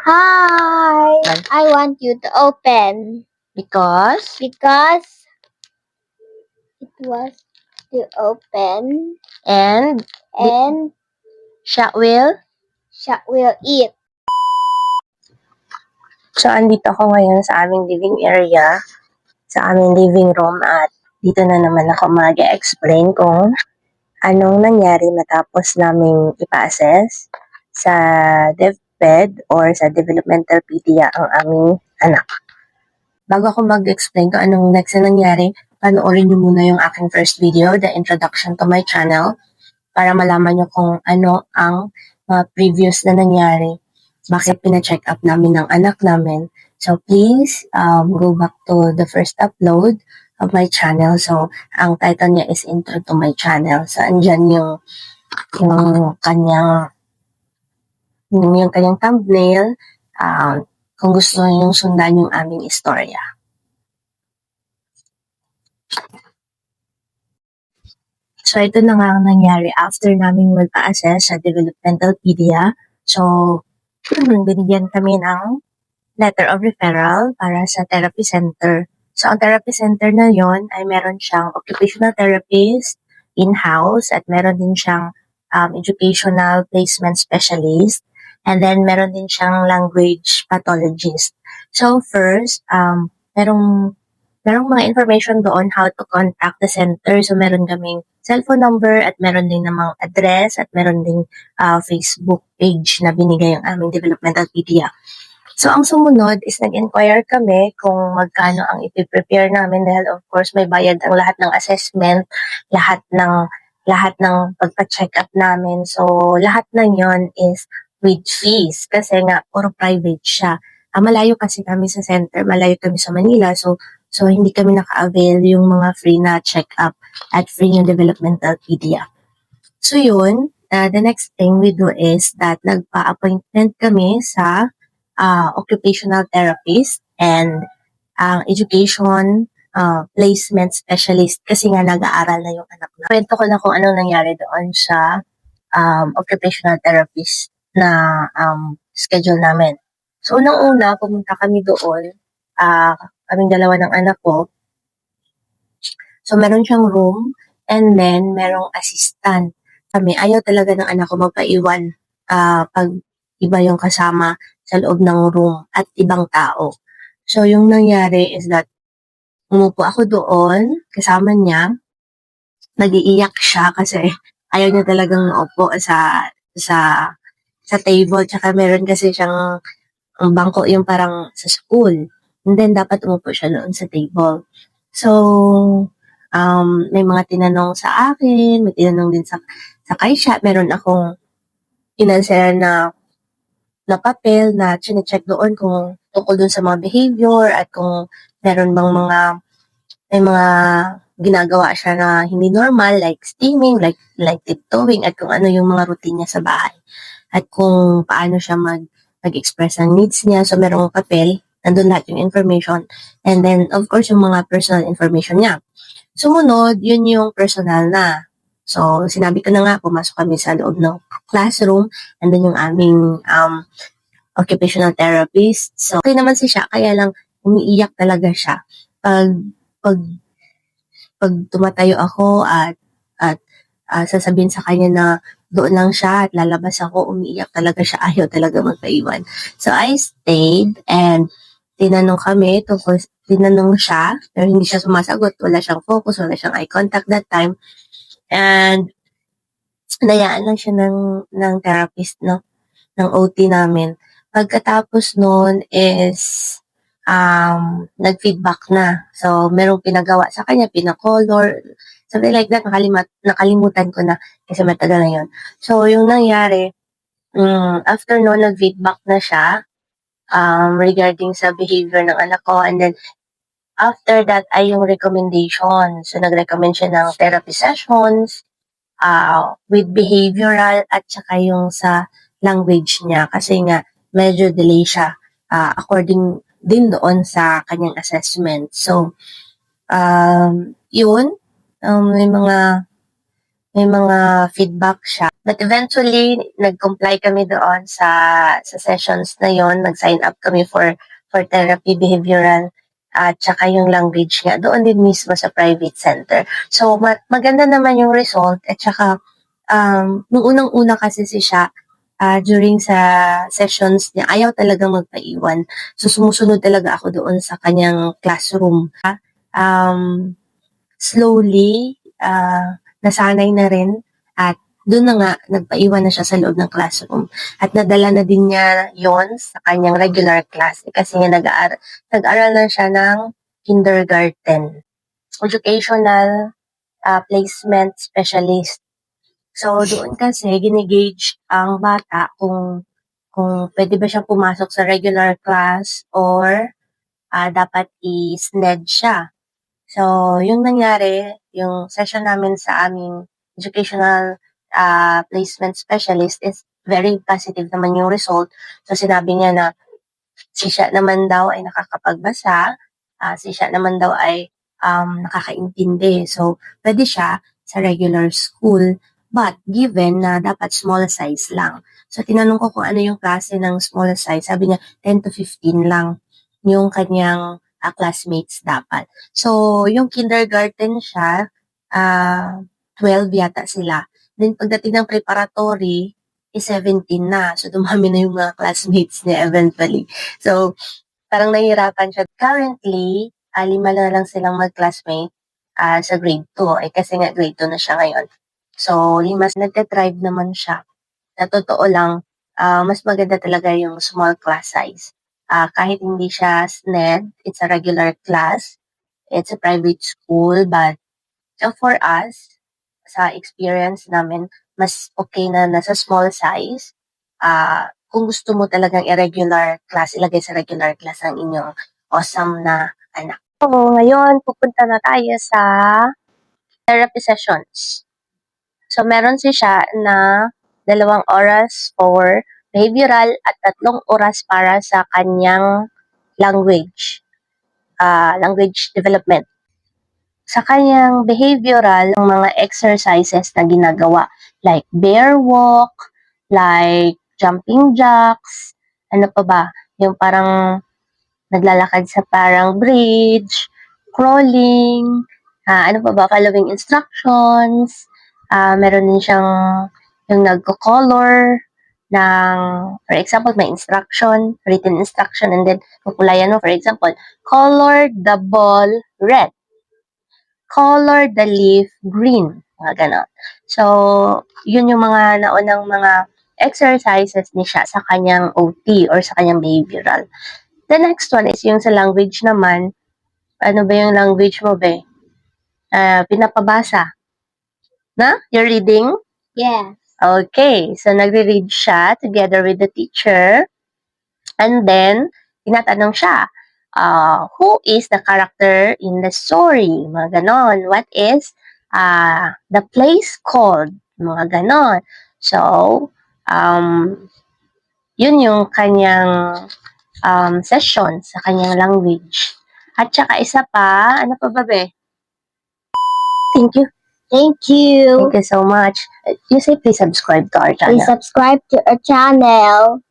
Hi! I want you to open. Because It was to open and and siya will. will eat. So, andito ako ngayon sa aming living area, sa aming living room at dito na naman ako mag-explain kung anong nangyari matapos naming ipa-assess sa DepEd or sa Developmental PDEA ang aming anak. Bago ako mag-explain kung anong next na nangyari, panoorin niyo muna yung aking first video, the introduction to my channel, para malaman niyo kung ano ang previous na nangyari, bakit pina-check up namin ng anak namin. So please go back to the first upload of my channel. So ang title niya is Intro to my channel. So andyan yung kanyang thumbnail, kung gusto niyo sundan yung aming istorya. So, ito na nga ang nangyari after naming magpa-assess sa Developmental PDEA. So, binigyan kami ng letter of referral para sa therapy center. So, ang therapy center na yon ay meron siyang occupational therapist in-house at meron din siyang educational placement specialist, and then meron din siyang language pathologist. So, first, merong mga information doon how to contact the center. So, meron kaming cellphone number at meron din namang address at meron din Facebook page na binigay ang aming developmental PDEA. So, ang sumunod is nag-inquire kami kung magkano ang ipiprepare namin dahil of course may bayad ang lahat ng assessment, lahat ng pagpa-check up namin. So, lahat ng yon is with fees kasi nga puro private siya. Malayo kasi kami sa center, malayo kami sa Manila. So hindi kami naka-avail yung mga free na check-up at free yung developmental PDEA. So yun, the next thing we do is that nagpa-appointment kami sa occupational therapist and education placement specialist kasi nga nag-aaral na yung anak na. Kwento ko na kung anong nangyari doon sa occupational therapist na schedule namin. So, unang-una, pumunta kami doon, kaming dalawa ng anak ko. So, meron siyang room, and then, merong assistant. Kami, ayaw talaga ng anak ko magpaiwan pag iba yung kasama sa loob ng room at ibang tao. So, yung nangyari is that, umupo ako doon, kasama niya, nag-iiyak siya kasi ayaw niya talagang maupo sa table, tsaka meron kasi siyang ang bangko yung parang sa school. And then, dapat umupo siya doon sa table. So, may mga tinanong sa akin, may tinanong din sa Kaisha. Meron akong inanswer na papel na chine-check doon kung tungkol doon sa mga behavior at kung meron bang may mga ginagawa siya na hindi normal, like steaming, like tiptoeing, at kung ano yung mga routine niya sa bahay. At kung paano siya mag-express ng needs niya. So, merong papel, nandun lahat yung information. And then, of course, yung mga personal information niya. Sumunod, yun yung personal na. So, sinabi ko na nga, pumasok kami sa loob ng classroom. And then yung aming occupational therapist. So, okay naman siya, kaya lang umiiyak talaga siya. Pag tumatayo ako at sasabihin sa kanya na doon lang siya at lalabas ako, umiiyak talaga siya, ayaw talaga magpaiwan. So, I stayed and tinanong siya, pero hindi siya sumasagot, wala siyang focus, wala siyang eye contact that time. And, nayaan lang siya ng therapist, no? Ng OT namin. Pagkatapos nun is, nag-feedback na. So, merong pinagawa sa kanya, pinacolor, something like that, nakalimutan ko na kasi matagal na yun. So, yung nangyari, after no, nag-feedback na siya regarding sa behavior ng anak ko, and then after that ay yung recommendation. So, nag-recommend siya ng therapy sessions with behavioral at saka yung sa language niya kasi nga medyo delay siya according din doon sa kanyang assessment. So, yun, may mga feedback siya But eventually, nag-comply kami doon sa sessions na yon. Nag-sign up kami for therapy, behavioral, at saka yung language nga. Doon din mismo sa private center. So, maganda naman yung result. At saka, nung unang-una kasi siya, during sa sessions niya, ayaw talagang magpaiwan. So, sumusunod talaga ako doon sa kanyang classroom. Slowly, nasanay na rin at doon na nga, nagpaiwan na siya sa loob ng classroom. At nadala na din niya yon sa kanyang regular class. Kasi nga nag-aral na siya ng kindergarten. Educational placement specialist. So, doon kasi, ginigauge ang bata kung pwede ba siyang pumasok sa regular class or dapat i-SNED siya. So, yung nangyari, yung session namin sa aming educational placement specialist is very positive naman yung result. So, sinabi niya na si siya naman daw ay nakakapagbasa, si siya naman daw ay nakakaintindi. So, pwede siya sa regular school, but given na dapat small size lang. So, tinanong ko kung ano yung klase ng small size. Sabi niya, 10 to 15 lang yung kanyang classmates dapat. So, yung kindergarten siya, 12 yata sila. Then, pagdating ng preparatory, is 17 na. So, dumami na yung mga classmates niya eventually. So, parang nahihirapan siya. Currently, 5 na lang silang mag-classmate sa grade 2. Kasi nga grade 2 na siya ngayon. So, 5 nagte-thrive naman siya. Sa totoo lang, mas maganda talaga yung small class size. Kahit hindi siya SNED, it's a regular class. It's a private school, but for us, sa experience namin, mas okay na nasa small size. Kung gusto mo talagang irregular class, ilagay sa regular class ang inyong awesome na anak. So, ngayon, pupunta na tayo sa therapy sessions. So, meron siya na 2 oras for behavioral at 3 oras para sa kanyang language development. Sa kanyang behavioral, ang mga exercises na ginagawa, like bear walk, like jumping jacks, ano pa ba, yung parang naglalakad sa parang bridge, crawling, ano pa ba, following instructions, meron din siyang yung nagko-color ng, for example, may instruction, written instruction, and then kukulayan mo, for example, color the ball red. Color the leaf green. Mga ganon. So, yun yung mga naunang mga exercises ni siya sa kanyang OT or sa kanyang behavioral. The next one is yung sa language naman. Ano ba yung language mo, be? Pinapabasa. Na? You're reading? Yes. Okay. So, nagre-read siya together with the teacher. And then, tinatanong siya, who is the character in the story? Mga ganon. What is the place called? Mga ganon. So, yun yung kanyang session sa kanyang language. At saka isa pa, ano pa ba, be? Thank you. Thank you. Thank you so much. You say please subscribe to our channel. Please subscribe to our channel.